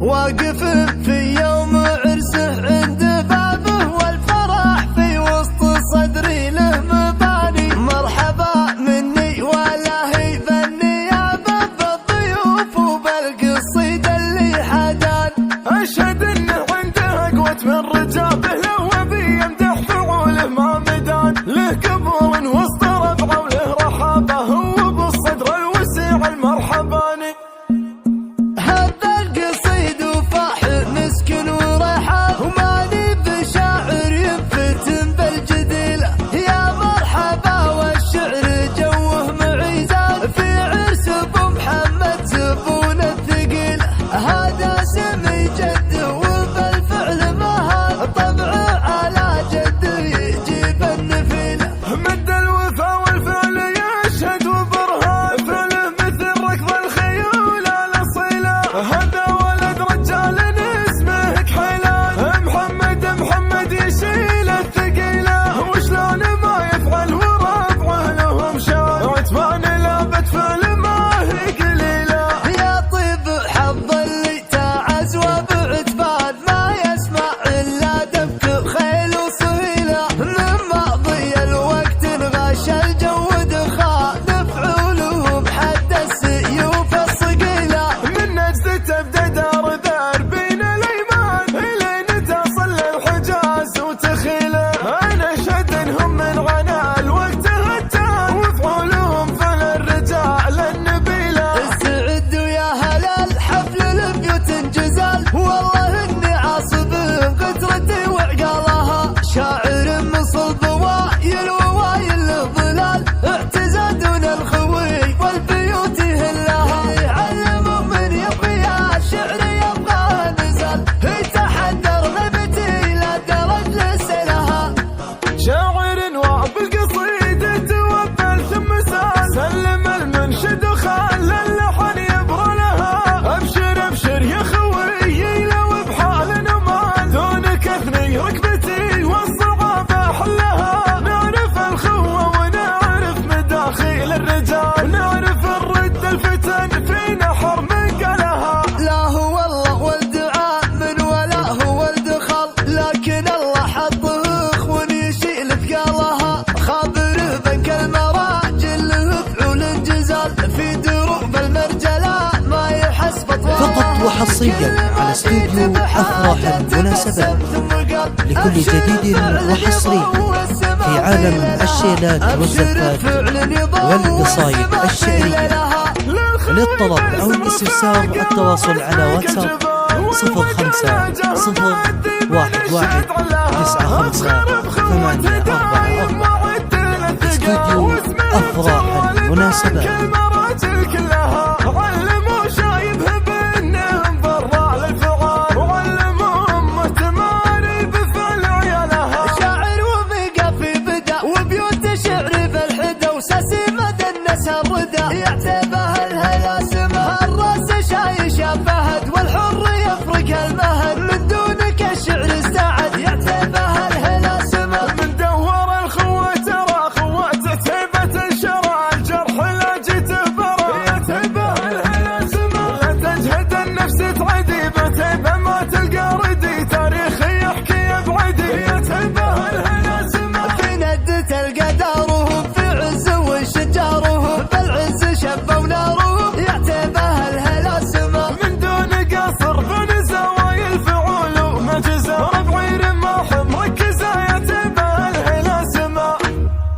واقف في يوم عرسه عند بابه، والفرح في وسط صدري له مباني. مرحبا مني ولا هي بالنيابة بالضيوف وبالقصيدة اللي حدان. أشهد إنه عنده قوة من رجابه، له ذي يمدح فعوله ما مدان. له كبر وسط رفعه وله رحابة، هو بالصدر الوسيع المرحباني. هذا القصيد وفاح مسكن ورحاب، وماني بشاعر ينفتن بالجديلة. يا مرحبا والشعر جوه معيزان، في عرس ابو محمد زبون الثقيلة. هذا سمي جد وبالفعل مهان، طبعه على جد يجيب النفيلة. مد الوفا والفعل يشهد وبرهان، فعله مثل ركض الخيول الاصيلة. هذا ولد رجال اسمه كحيلان، محمد يشيل الثقيلة. وشلون ما يفعل ورفعه لهم شان، عتبان لابت فعل ما هي قليلة. يا طيب حظ اللي تعز وبعتبان، ما يسمع الا دبك خيل وصهيلة. من ماضي الوقت انغش الجو دخان، فعولهم حد السيوف الصقيلة. من نجد تبدا دار ذار بين الايمان، الين تصل للحجاز وتخيله. انا اشهد انهم من غنى الوقت هتان، وفعولهم فعل الرجال النبيله. استعدوا يا هلا الحفل البيوت انجزال، والله اني عاصب قدرتي وعقالها. شاعر من صلب وايل ووايل ظلال، اعتزادون الخوي والبيوت هلها. علموا من يبغي الشعر يبغى نزال، يتحدر نبتي لا درج لسلها. شاعر وبالقصيدة توبل ثم سال، سلم المنشد وخلى اللحن يبرى لها. ابشر يا خوي لو بحال نمان، دونك اثني ركبتي والصعابة حلها. نعرف الخوة ونعرف مداخيل الرجال، نعرف الرد الفتن في نحر من قالها. لا هو الله والدعاء من ولا هو الدخل، لكن الله حطه اخون يشيل ثقالها. خابر بنك المراجل فعول انجزال، في دروب المرجلة ما يحسب فقط وحصريا على استوديو أفراح المناسبات، لكل جديد وحصري في عالم الشيلات والزفات والقصايد الشعرية. للطلب أو الاستفسار التواصل على واتساب 05 01 95 844. استوديو أفراح المناسبات.